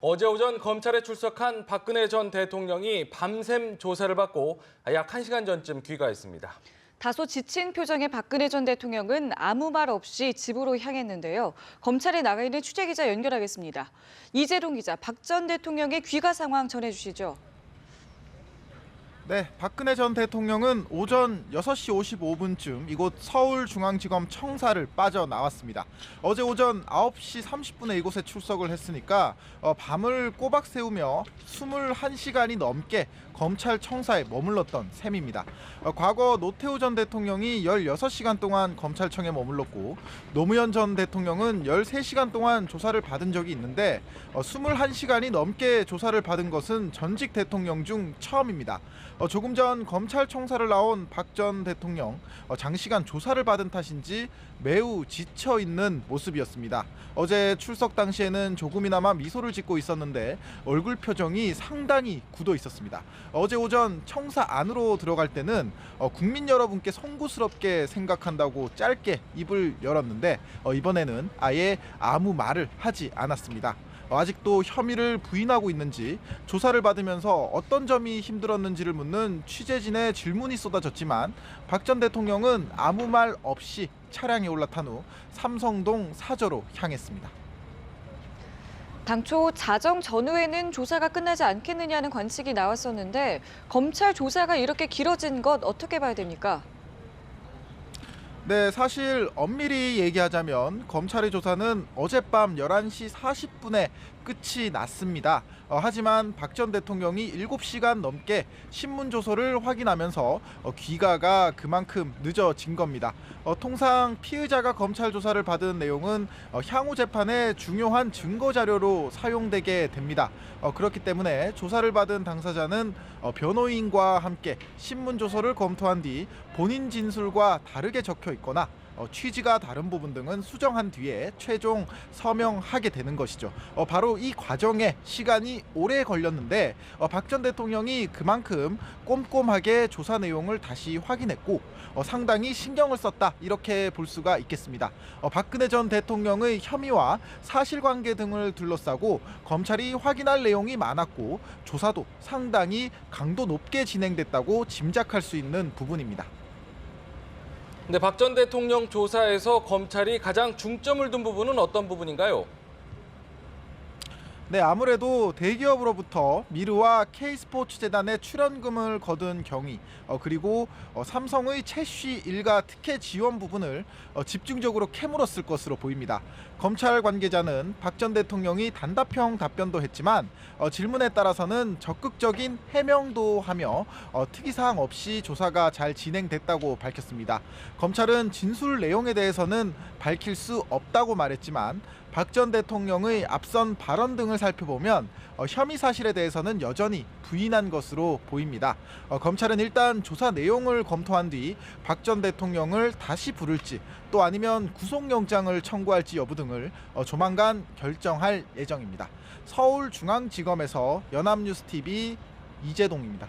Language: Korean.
어제 오전 검찰에 출석한 박근혜 전 대통령이 밤샘 조사를 받고 약 1시간 전쯤 귀가했습니다. 다소 지친 표정의 박근혜 전 대통령은 아무 말 없이 집으로 향했는데요. 검찰에 나가 있는 취재기자 연결하겠습니다. 이재동 기자, 박 전 대통령의 귀가 상황 전해주시죠. 네, 박근혜 전 대통령은 오전 6시 55분쯤 이곳 서울중앙지검 청사를 빠져나왔습니다. 어제 오전 9시 30분에 이곳에 출석을 했으니까 밤을 꼬박 새우며 21시간이 넘게 검찰 청사에 머물렀던 셈입니다. 과거 노태우 전 대통령이 16시간 동안 검찰청에 머물렀고 노무현 전 대통령은 13시간 동안 조사를 받은 적이 있는데 21시간이 넘게 조사를 받은 것은 전직 대통령 중 처음입니다. 조금 전 검찰청사를 나온 박 전 대통령 장시간 조사를 받은 탓인지 매우 지쳐 있는 모습이었습니다. 어제 출석 당시에는 조금이나마 미소를 짓고 있었는데 얼굴 표정이 상당히 굳어 있었습니다. 어제 오전 청사 안으로 들어갈 때는 국민 여러분께 송구스럽게 생각한다고 짧게 입을 열었는데 이번에는 아예 아무 말을 하지 않았습니다. 아직도 혐의를 부인하고 있는지 조사를 받으면서 어떤 점이 힘들었는지를 묻는 취재진의 질문이 쏟아졌지만 박 전 대통령은 아무 말 없이 차량에 올라탄 후 삼성동 사저로 향했습니다. 당초 자정 전후에는 조사가 끝나지 않겠느냐는 관측이 나왔었는데 검찰 조사가 이렇게 길어진 것 어떻게 봐야 됩니까? 네, 사실 엄밀히 얘기하자면 검찰의 조사는 어젯밤 11시 40분에 끝이 났습니다. 하지만 박 전 대통령이 7시간 넘게 신문 조서를 확인하면서 귀가가 그만큼 늦어진 겁니다. 통상 피의자가 검찰 조사를 받은 내용은 향후 재판에 중요한 증거 자료로 사용되게 됩니다. 그렇기 때문에 조사를 받은 당사자는 변호인과 함께 신문 조서를 검토한 뒤 본인 진술과 다르게 적혀 있거나 취지가 다른 부분 등은 수정한 뒤에 최종 서명하게 되는 것이죠. 바로 이 과정에 시간이 오래 걸렸는데 박 전 대통령이 그만큼 꼼꼼하게 조사 내용을 다시 확인했고 상당히 신경을 썼다 이렇게 볼 수가 있겠습니다. 박근혜 전 대통령의 혐의와 사실관계 등을 둘러싸고 검찰이 확인할 내용이 많았고 조사도 상당히 강도 높게 진행됐다고 짐작할 수 있는 부분입니다. 근데 박 전 대통령 조사에서 검찰이 가장 중점을 둔 부분은 어떤 부분인가요? 네, 아무래도 대기업으로부터 미르와 K스포츠재단의 출연금을 거둔 경위, 그리고 삼성의 최씨 일가 특혜 지원 부분을 집중적으로 캐물었을 것으로 보입니다. 검찰 관계자는 박 전 대통령이 단답형 답변도 했지만 질문에 따라서는 적극적인 해명도 하며 특이사항 없이 조사가 잘 진행됐다고 밝혔습니다. 검찰은 진술 내용에 대해서는 밝힐 수 없다고 말했지만 박 전 대통령의 앞선 발언 등을 살펴보면 혐의 사실에 대해서는 여전히 부인한 것으로 보입니다. 검찰은 일단 조사 내용을 검토한 뒤 박 전 대통령을 다시 부를지 또 아니면 구속영장을 청구할지 여부 등을 조만간 결정할 예정입니다. 서울중앙지검에서 연합뉴스TV 이재동입니다.